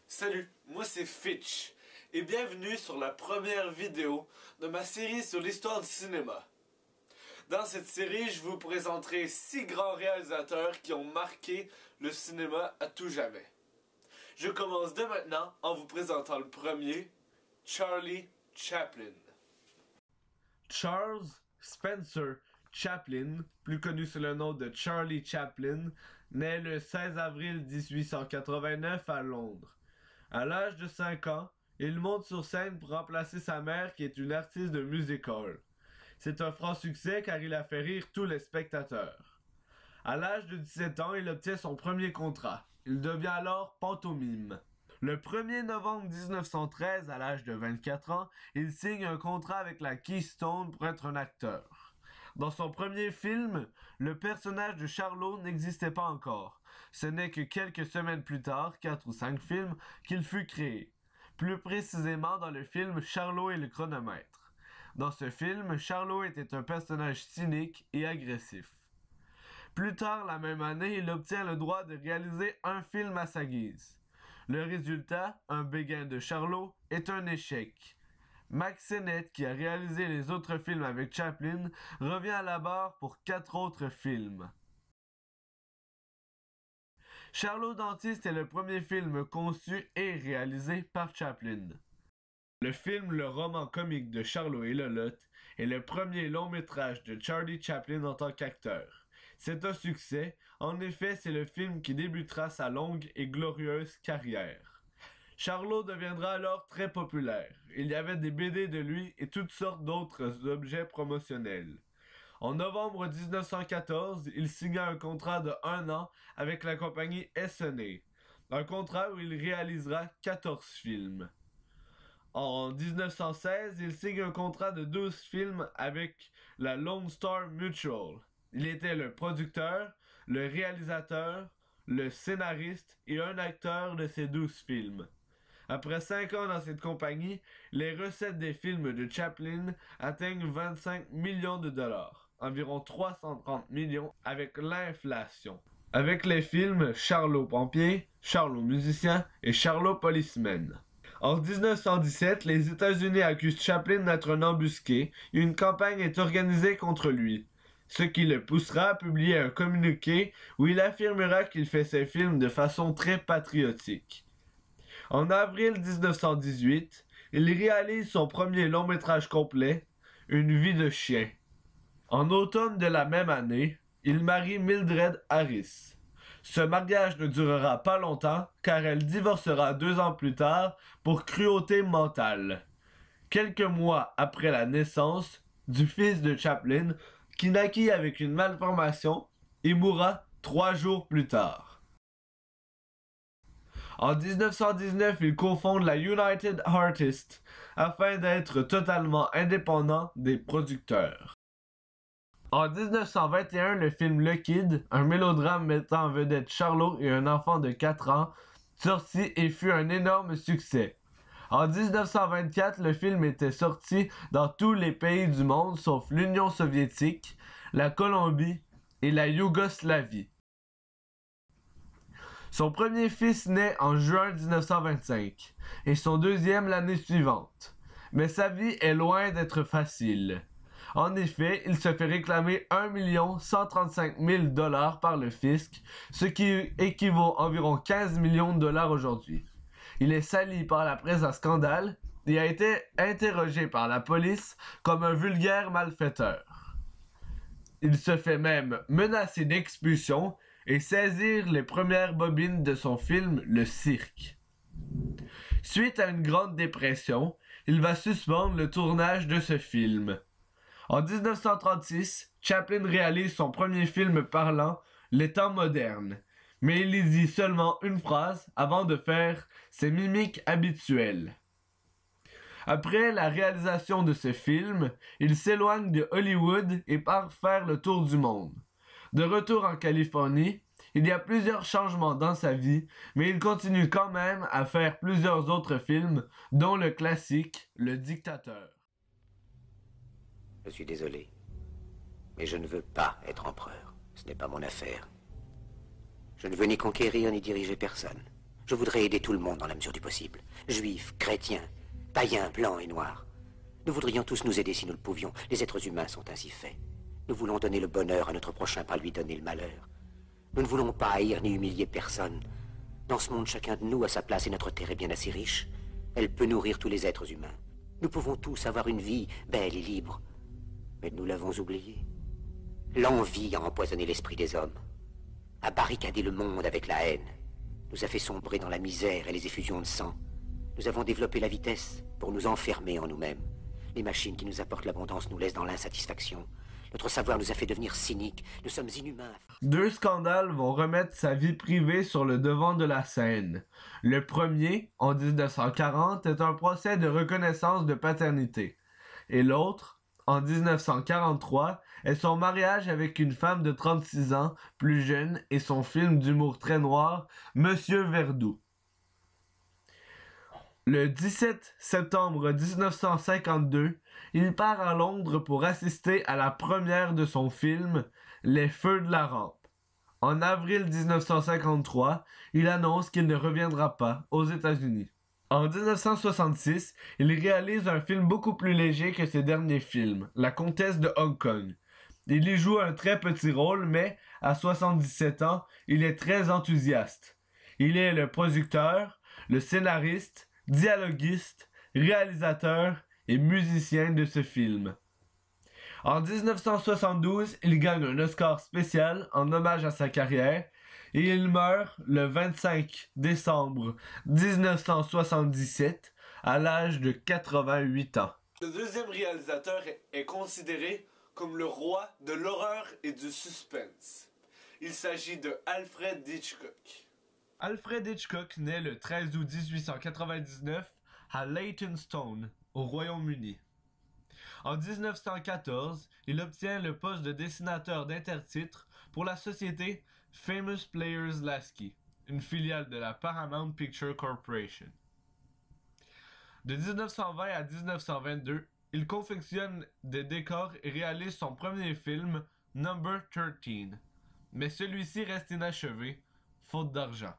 Salut, moi c'est Fitch et bienvenue sur la première vidéo de ma série sur l'histoire du cinéma. Dans cette série, je vous présenterai 6 grands réalisateurs qui ont marqué le cinéma à tout jamais. Je commence dès maintenant en vous présentant le premier, Charlie Chaplin. Charles Spencer Chaplin, plus connu sous le nom de Charlie Chaplin, naît le 16 avril 1889 à Londres. À l'âge de 5 ans, il monte sur scène pour remplacer sa mère qui est une artiste de music-hall. C'est un franc succès car il a fait rire tous les spectateurs. À l'âge de 17 ans, il obtient son premier contrat. Il devient alors pantomime. Le 1er novembre 1913, à l'âge de 24 ans, il signe un contrat avec la Keystone pour être un acteur. Dans son premier film, le personnage de Charlot n'existait pas encore. Ce n'est que quelques semaines plus tard, 4 ou 5 films, qu'il fut créé. Plus précisément dans le film Charlot et le chronomètre. Dans ce film, Charlot était un personnage cynique et agressif. Plus tard la même année, il obtient le droit de réaliser un film à sa guise. Le résultat, Un béguin de Charlot, est un échec. Mack Sennett, qui a réalisé les autres films avec Chaplin, revient à la barre pour 4 autres films. Charlot Dentiste est le premier film conçu et réalisé par Chaplin. Le film Le roman comique de Charlot et Lolotte est le premier long métrage de Charlie Chaplin en tant qu'acteur. C'est un succès, en effet c'est le film qui débutera sa longue et glorieuse carrière. Charlot deviendra alors très populaire. Il y avait des BD de lui et toutes sortes d'autres objets promotionnels. En novembre 1914, il signa un contrat de 1 an avec la compagnie Essanay, un contrat où il réalisera 14 films. En 1916, il signe un contrat de 12 films avec la Lone Star Mutual. Il était le producteur, le réalisateur, le scénariste et un acteur de ces 12 films. Après 5 ans dans cette compagnie, les recettes des films de Chaplin atteignent 25 millions de dollars, environ 330 millions avec l'inflation. Avec les films Charlot Pompier, Charlot Musicien et Charlot Policeman. En 1917, les États-Unis accusent Chaplin d'être un embusqué et une campagne est organisée contre lui, ce qui le poussera à publier un communiqué où il affirmera qu'il fait ses films de façon très patriotique. En avril 1918, il réalise son premier long-métrage complet, Une vie de chien. En automne de la même année, il marie Mildred Harris. Ce mariage ne durera pas longtemps car elle divorcera 2 ans plus tard pour cruauté mentale. Quelques mois après la naissance du fils de Chaplin, qui naquit avec une malformation et mourra 3 jours plus tard. En 1919, il cofonde la United Artists afin d'être totalement indépendant des producteurs. En 1921, le film Le Kid, un mélodrame mettant en vedette Charlot et un enfant de 4 ans, sortit et fut un énorme succès. En 1924, le film était sorti dans tous les pays du monde sauf l'Union soviétique, la Colombie et la Yougoslavie. Son premier fils naît en juin 1925 et son deuxième l'année suivante. Mais sa vie est loin d'être facile. En effet, il se fait réclamer 1 135 000 $ par le fisc, ce qui équivaut à environ 15 millions de dollars aujourd'hui. Il est sali par la presse à scandale et a été interrogé par la police comme un vulgaire malfaiteur. Il se fait même menacer d'expulsion et saisir les premières bobines de son film Le Cirque. Suite à une grande dépression, il va suspendre le tournage de ce film. En 1936, Chaplin réalise son premier film parlant, Les temps modernes, mais il y dit seulement une phrase avant de faire ses mimiques habituelles. Après la réalisation de ce film, il s'éloigne de Hollywood et part faire le tour du monde. De retour en Californie, il y a plusieurs changements dans sa vie, mais il continue quand même à faire plusieurs autres films, dont le classique Le Dictateur. Je suis désolé, mais je ne veux pas être empereur. Ce n'est pas mon affaire. Je ne veux ni conquérir ni diriger personne. Je voudrais aider tout le monde dans la mesure du possible. Juifs, chrétiens, païens, blancs et noirs. Nous voudrions tous nous aider si nous le pouvions. Les êtres humains sont ainsi faits. Nous voulons donner le bonheur à notre prochain, pas lui donner le malheur. Nous ne voulons pas haïr ni humilier personne. Dans ce monde, chacun de nous a sa place et notre terre est bien assez riche. Elle peut nourrir tous les êtres humains. Nous pouvons tous avoir une vie belle et libre. Mais nous l'avons oublié. L'envie a empoisonné l'esprit des hommes, a barricadé le monde avec la haine, nous a fait sombrer dans la misère et les effusions de sang. Nous avons développé la vitesse pour nous enfermer en nous-mêmes. Les machines qui nous apportent l'abondance nous laissent dans l'insatisfaction. Notre savoir nous a fait devenir cyniques. Nous sommes inhumains. Deux scandales vont remettre sa vie privée sur le devant de la scène. Le premier, en 1940, est un procès de reconnaissance de paternité. Et l'autre, en 1943, est son mariage avec une femme de 36 ans, plus jeune, et son film d'humour très noir, Monsieur Verdoux. Le 17 septembre 1952, il part à Londres pour assister à la première de son film, Les Feux de la Rampe. En avril 1953, il annonce qu'il ne reviendra pas aux États-Unis. En 1966, il réalise un film beaucoup plus léger que ses derniers films, La Comtesse de Hong Kong. Il y joue un très petit rôle, mais à 77 ans, il est très enthousiaste. Il est le producteur, le scénariste, dialoguiste, réalisateur et musicien de ce film. En 1972, il gagne un Oscar spécial en hommage à sa carrière et il meurt le 25 décembre 1977 à l'âge de 88 ans. Le deuxième réalisateur est considéré comme le roi de l'horreur et du suspense. Il s'agit de Alfred Hitchcock. Alfred Hitchcock naît le 13 août 1899 à Leytonstone, au Royaume-Uni. En 1914, il obtient le poste de dessinateur d'intertitres pour la société Famous Players Lasky, une filiale de la Paramount Picture Corporation. De 1920 à 1922, il confectionne des décors et réalise son premier film, Number 13, mais celui-ci reste inachevé, faute d'argent.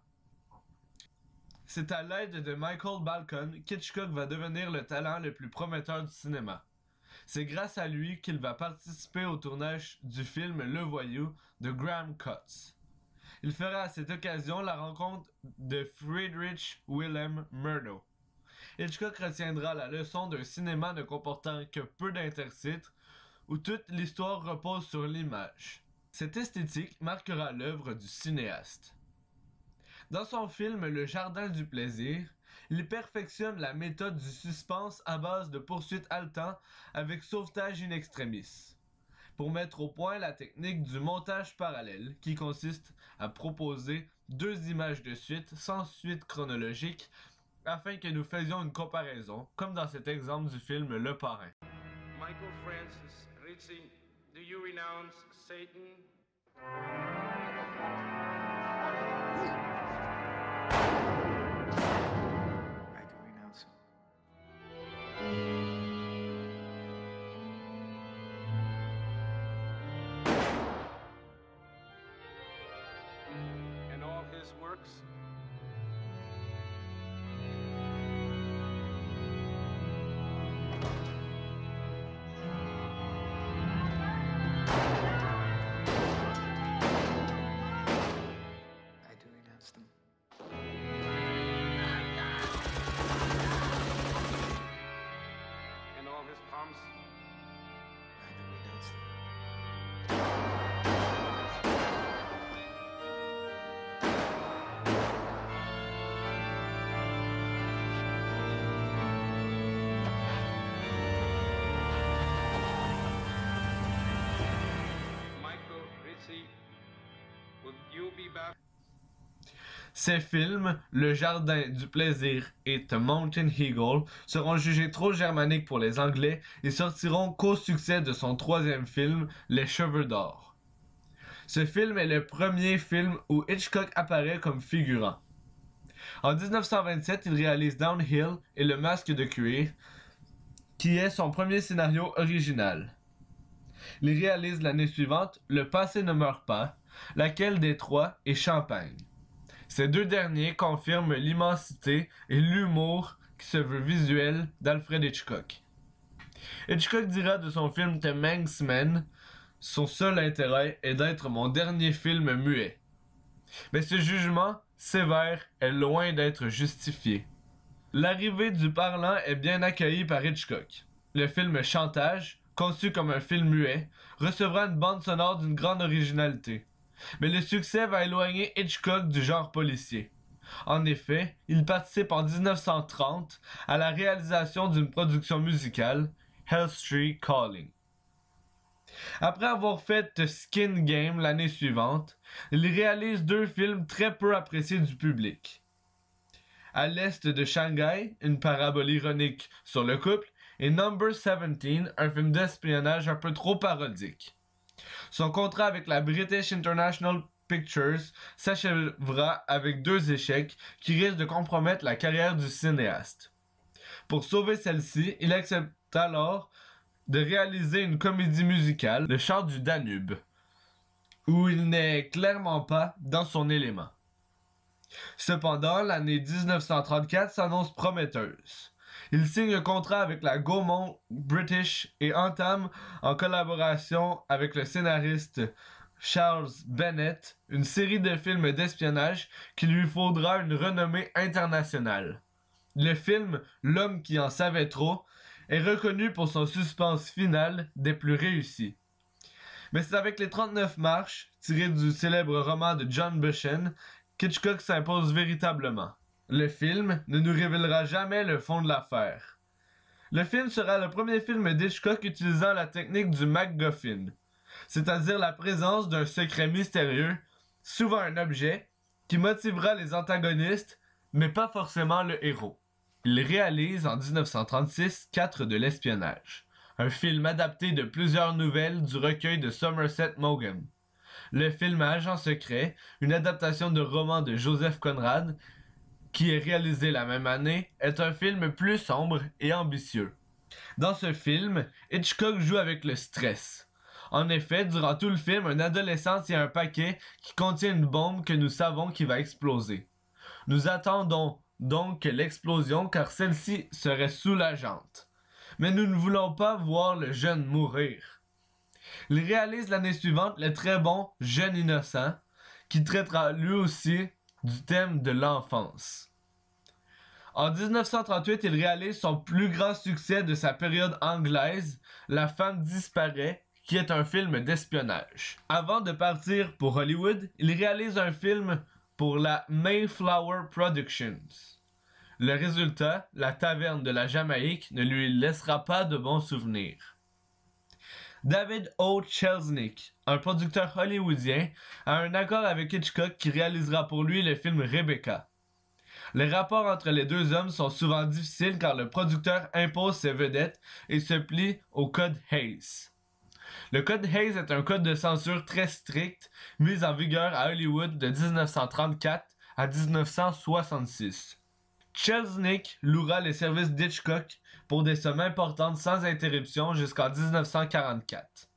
C'est à l'aide de Michael Balcon qu'Hitchcock va devenir le talent le plus prometteur du cinéma. C'est grâce à lui qu'il va participer au tournage du film Le Voyou de Graham Cutts. Il fera à cette occasion la rencontre de Friedrich Wilhelm Murnau. Hitchcock retiendra la leçon d'un cinéma ne comportant que peu d'intertitres, où toute l'histoire repose sur l'image. Cette esthétique marquera l'œuvre du cinéaste. Dans son film Le Jardin du plaisir, il perfectionne la méthode du suspense à base de poursuites haletantes avec sauvetage in extremis, pour mettre au point la technique du montage parallèle qui consiste à proposer deux images de suite sans suite chronologique afin que nous faisions une comparaison, comme dans cet exemple du film Le Parrain. Michael Francis Ritchie, do you renounce Satan? I do renounce him. And all his works? I do renounce them. And all his pomps? I do renounce them. Michael Ritchie, will you be back? Ces films, Le Jardin du plaisir et The Mountain Eagle, seront jugés trop germaniques pour les Anglais et sortiront qu'au succès de son troisième film, Les Cheveux d'or. Ce film est le premier film où Hitchcock apparaît comme figurant. En 1927, il réalise Downhill et Le Masque de cuir, qui est son premier scénario original. Il réalise l'année suivante Le passé ne meurt pas, laquelle des trois est Champagne. Ces deux derniers confirment l'immensité et l'humour qui se veut visuel d'Alfred Hitchcock. Hitchcock dira de son film The Manx Man, son seul intérêt est d'être mon dernier film muet. Mais ce jugement sévère est loin d'être justifié. L'arrivée du parlant est bien accueillie par Hitchcock. Le film Chantage, conçu comme un film muet, recevra une bande sonore d'une grande originalité. Mais le succès va éloigner Hitchcock du genre policier. En effet, il participe en 1930 à la réalisation d'une production musicale, Hell Street Calling. Après avoir fait The Skin Game l'année suivante, il réalise deux films très peu appréciés du public. À l'est de Shanghai, une parabole ironique sur le couple, et Number 17, un film d'espionnage un peu trop parodique. Son contrat avec la British International Pictures s'achèvera avec deux échecs qui risquent de compromettre la carrière du cinéaste. Pour sauver celle-ci, il accepte alors de réaliser une comédie musicale, Le Chant du Danube, où il n'est clairement pas dans son élément. Cependant, l'année 1934 s'annonce prometteuse. Il signe un contrat avec la Gaumont British et entame, en collaboration avec le scénariste Charles Bennett, une série de films d'espionnage qui lui faudra une renommée internationale. Le film L'homme qui en savait trop est reconnu pour son suspense final des plus réussis. Mais c'est avec les 39 marches, tirées du célèbre roman de John Bushen, qu'Hitchcock s'impose véritablement. Le film ne nous révélera jamais le fond de l'affaire. Le film sera le premier film d'Hitchcock utilisant la technique du MacGuffin, c'est-à-dire la présence d'un secret mystérieux, souvent un objet, qui motivera les antagonistes, mais pas forcément le héros. Il réalise en 1936 4 de l'espionnage, un film adapté de plusieurs nouvelles du recueil de Somerset Maugham. Le film Agent secret, une adaptation de roman de Joseph Conrad, qui est réalisé la même année, est un film plus sombre et ambitieux. Dans ce film, Hitchcock joue avec le stress. En effet, durant tout le film, un adolescent tient un paquet qui contient une bombe que nous savons qui va exploser. Nous attendons donc l'explosion car celle-ci serait soulageante. Mais nous ne voulons pas voir le jeune mourir. Il réalise l'année suivante le très bon Jeune innocent, qui traitera lui aussi du thème de l'enfance. En 1938, il réalise son plus grand succès de sa période anglaise, La femme disparaît, qui est un film d'espionnage. Avant de partir pour Hollywood, il réalise un film pour la Mayflower Productions. Le résultat, La taverne de la Jamaïque, ne lui laissera pas de bons souvenirs. David O. Selznick, un producteur hollywoodien, a un accord avec Hitchcock qui réalisera pour lui le film Rebecca. Les rapports entre les deux hommes sont souvent difficiles car le producteur impose ses vedettes et se plie au code Hays. Le code Hays est un code de censure très strict mis en vigueur à Hollywood de 1934 à 1966. Selznick louera les services d'Hitchcock pour des sommes importantes sans interruption jusqu'en 1944.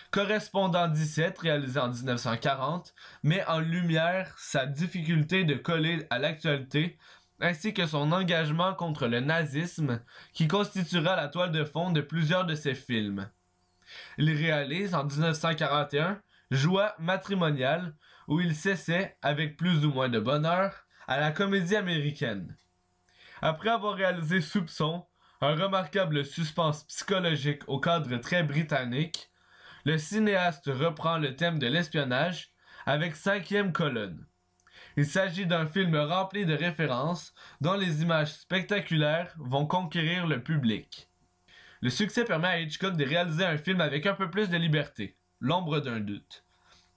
Correspondant 17, réalisé en 1940, met en lumière sa difficulté de coller à l'actualité ainsi que son engagement contre le nazisme qui constituera la toile de fond de plusieurs de ses films. Il réalise en 1941 Joie matrimoniale où il s'essaie, avec plus ou moins de bonheur, à la comédie américaine. Après avoir réalisé Soupçon, un remarquable suspense psychologique au cadre très britannique, le cinéaste reprend le thème de l'espionnage avec Cinquième colonne. Il s'agit d'un film rempli de références dont les images spectaculaires vont conquérir le public. Le succès permet à Hitchcock de réaliser un film avec un peu plus de liberté, L'ombre d'un doute.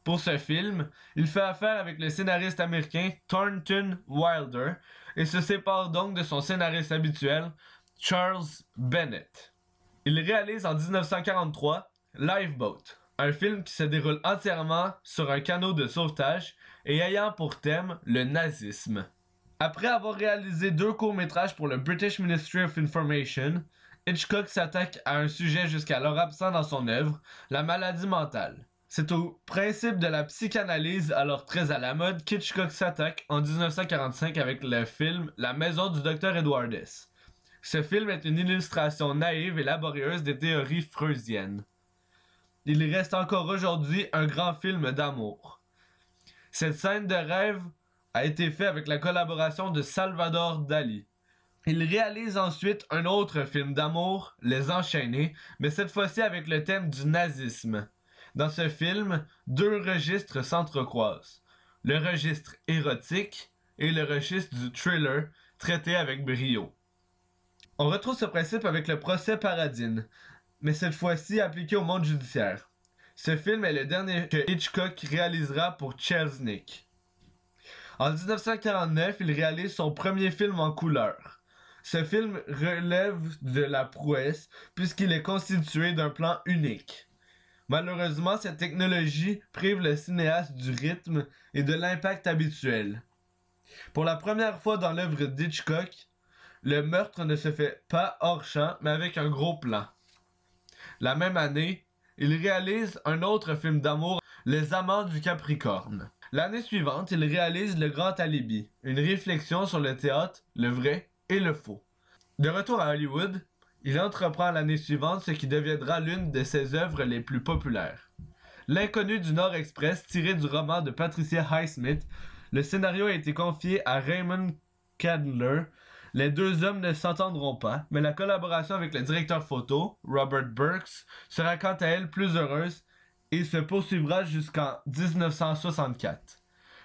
Pour ce film, il fait affaire avec le scénariste américain Thornton Wilder et se sépare donc de son scénariste habituel, Charles Bennett. Il réalise en 1943 Lifeboat, un film qui se déroule entièrement sur un canot de sauvetage et ayant pour thème le nazisme. Après avoir réalisé 2 courts-métrages pour le British Ministry of Information, Hitchcock s'attaque à un sujet jusqu'alors absent dans son œuvre, la maladie mentale. C'est au principe de la psychanalyse, alors très à la mode, qu'Hitchcock s'attaque en 1945 avec le film La maison du Dr Edwardes. Ce film est une illustration naïve et laborieuse des théories freudiennes. Il reste encore aujourd'hui un grand film d'amour. Cette scène de rêve a été faite avec la collaboration de Salvador Dali. Il réalise ensuite un autre film d'amour, Les Enchaînés, mais cette fois-ci avec le thème du nazisme. Dans ce film, deux registres s'entrecroisent. Le registre érotique et le registre du thriller, traité avec brio. On retrouve ce principe avec le procès Paradine, mais cette fois-ci appliqué au monde judiciaire. Ce film est le dernier que Hitchcock réalisera pour Selznick. En 1949, il réalise son premier film en couleur. Ce film relève de la prouesse puisqu'il est constitué d'un plan unique. Malheureusement, cette technologie prive le cinéaste du rythme et de l'impact habituel. Pour la première fois dans l'œuvre d'Hitchcock, le meurtre ne se fait pas hors champ, mais avec un gros plan. La même année, il réalise un autre film d'amour, Les Amants du Capricorne. L'année suivante, il réalise Le Grand Alibi, une réflexion sur le théâtre, le vrai et le faux. De retour à Hollywood, il entreprend l'année suivante ce qui deviendra l'une de ses œuvres les plus populaires. L'Inconnu du Nord Express, tiré du roman de Patricia Highsmith, le scénario a été confié à Raymond Chandler. Les deux hommes ne s'entendront pas, mais la collaboration avec le directeur photo, Robert Burks, sera quant à elle plus heureuse et se poursuivra jusqu'en 1964.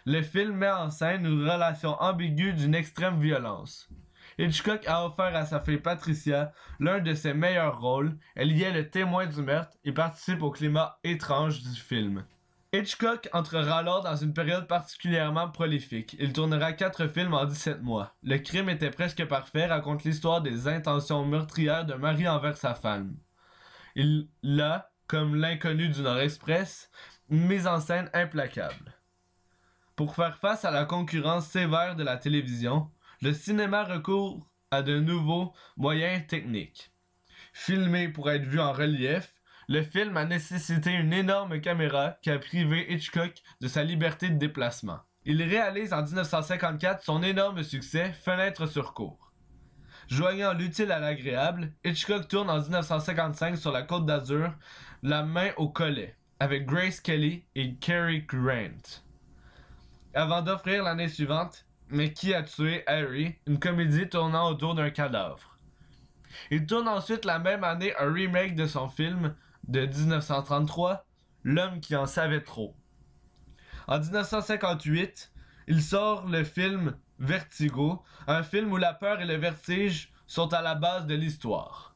Le film met en scène une relation ambiguë d'une extrême violence. Hitchcock a offert à sa fille Patricia l'un de ses meilleurs rôles. Elle y est le témoin du meurtre et participe au climat étrange du film. Hitchcock entrera alors dans une période particulièrement prolifique. Il tournera 4 films en 17 mois. Le crime était presque parfait, raconte l'histoire des intentions meurtrières d'un mari envers sa femme. Il a, comme L'Inconnu du Nord Express, une mise en scène implacable. Pour faire face à la concurrence sévère de la télévision, le cinéma recourt à de nouveaux moyens techniques. Filmé pour être vu en relief, le film a nécessité une énorme caméra qui a privé Hitchcock de sa liberté de déplacement. Il réalise en 1954 son énorme succès Fenêtre sur cour. Joignant l'utile à l'agréable, Hitchcock tourne en 1955 sur la Côte d'Azur La main au collet, avec Grace Kelly et Cary Grant. Avant d'offrir l'année suivante Mais qui a tué Harry, une comédie tournant autour d'un cadavre. Il tourne ensuite la même année un remake de son film de 1933, L'homme qui en savait trop. En 1958, il sort le film Vertigo, un film où la peur et le vertige sont à la base de l'histoire.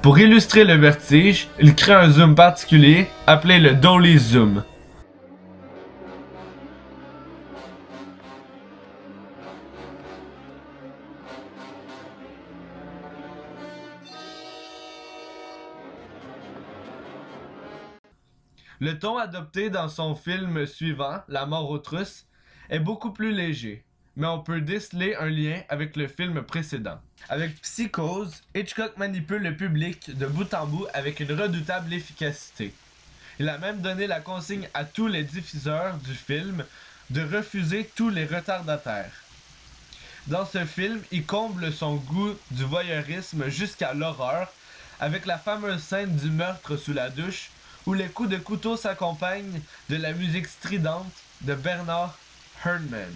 Pour illustrer le vertige, il crée un zoom particulier appelé le Dolly Zoom. Le ton adopté dans son film suivant, La mort aux trousses, est beaucoup plus léger, mais on peut déceler un lien avec le film précédent. Avec Psychose, Hitchcock manipule le public de bout en bout avec une redoutable efficacité. Il a même donné la consigne à tous les diffuseurs du film de refuser tous les retardataires. Dans ce film, il comble son goût du voyeurisme jusqu'à l'horreur, avec la fameuse scène du meurtre sous la douche, où les coups de couteau s'accompagnent de la musique stridente de Bernard Herrmann.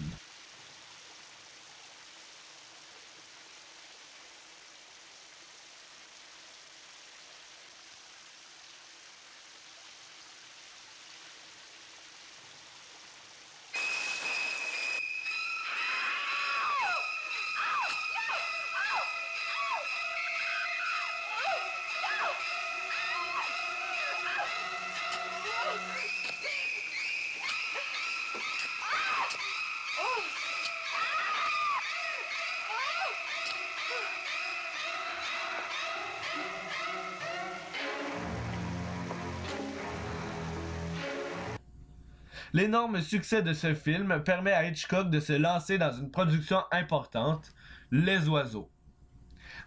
L'énorme succès de ce film permet à Hitchcock de se lancer dans une production importante, Les Oiseaux.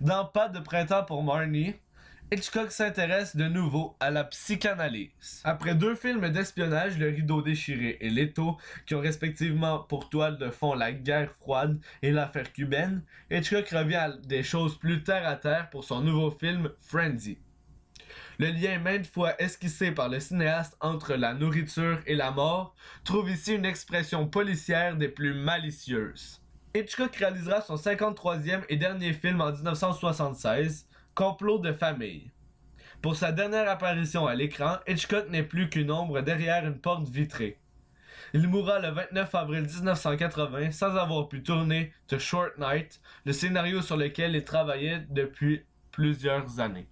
Dans Pas de printemps pour Marnie, Hitchcock s'intéresse de nouveau à la psychanalyse. Après 2 films d'espionnage, Le Rideau déchiré et Leto, qui ont respectivement pour toile de fond la guerre froide et l'affaire cubaine, Hitchcock revient à des choses plus terre à terre pour son nouveau film Frenzy. Le lien maintes fois esquissé par le cinéaste entre la nourriture et la mort trouve ici une expression policière des plus malicieuses. Hitchcock réalisera son 53e et dernier film en 1976, Complot de famille. Pour sa dernière apparition à l'écran, Hitchcock n'est plus qu'une ombre derrière une porte vitrée. Il mourra le 29 avril 1980 sans avoir pu tourner The Short Night, le scénario sur lequel il travaillait depuis plusieurs années.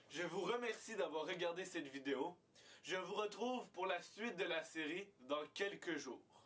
Je vous remercie d'avoir regardé cette vidéo. Je vous retrouve pour la suite de la série dans quelques jours.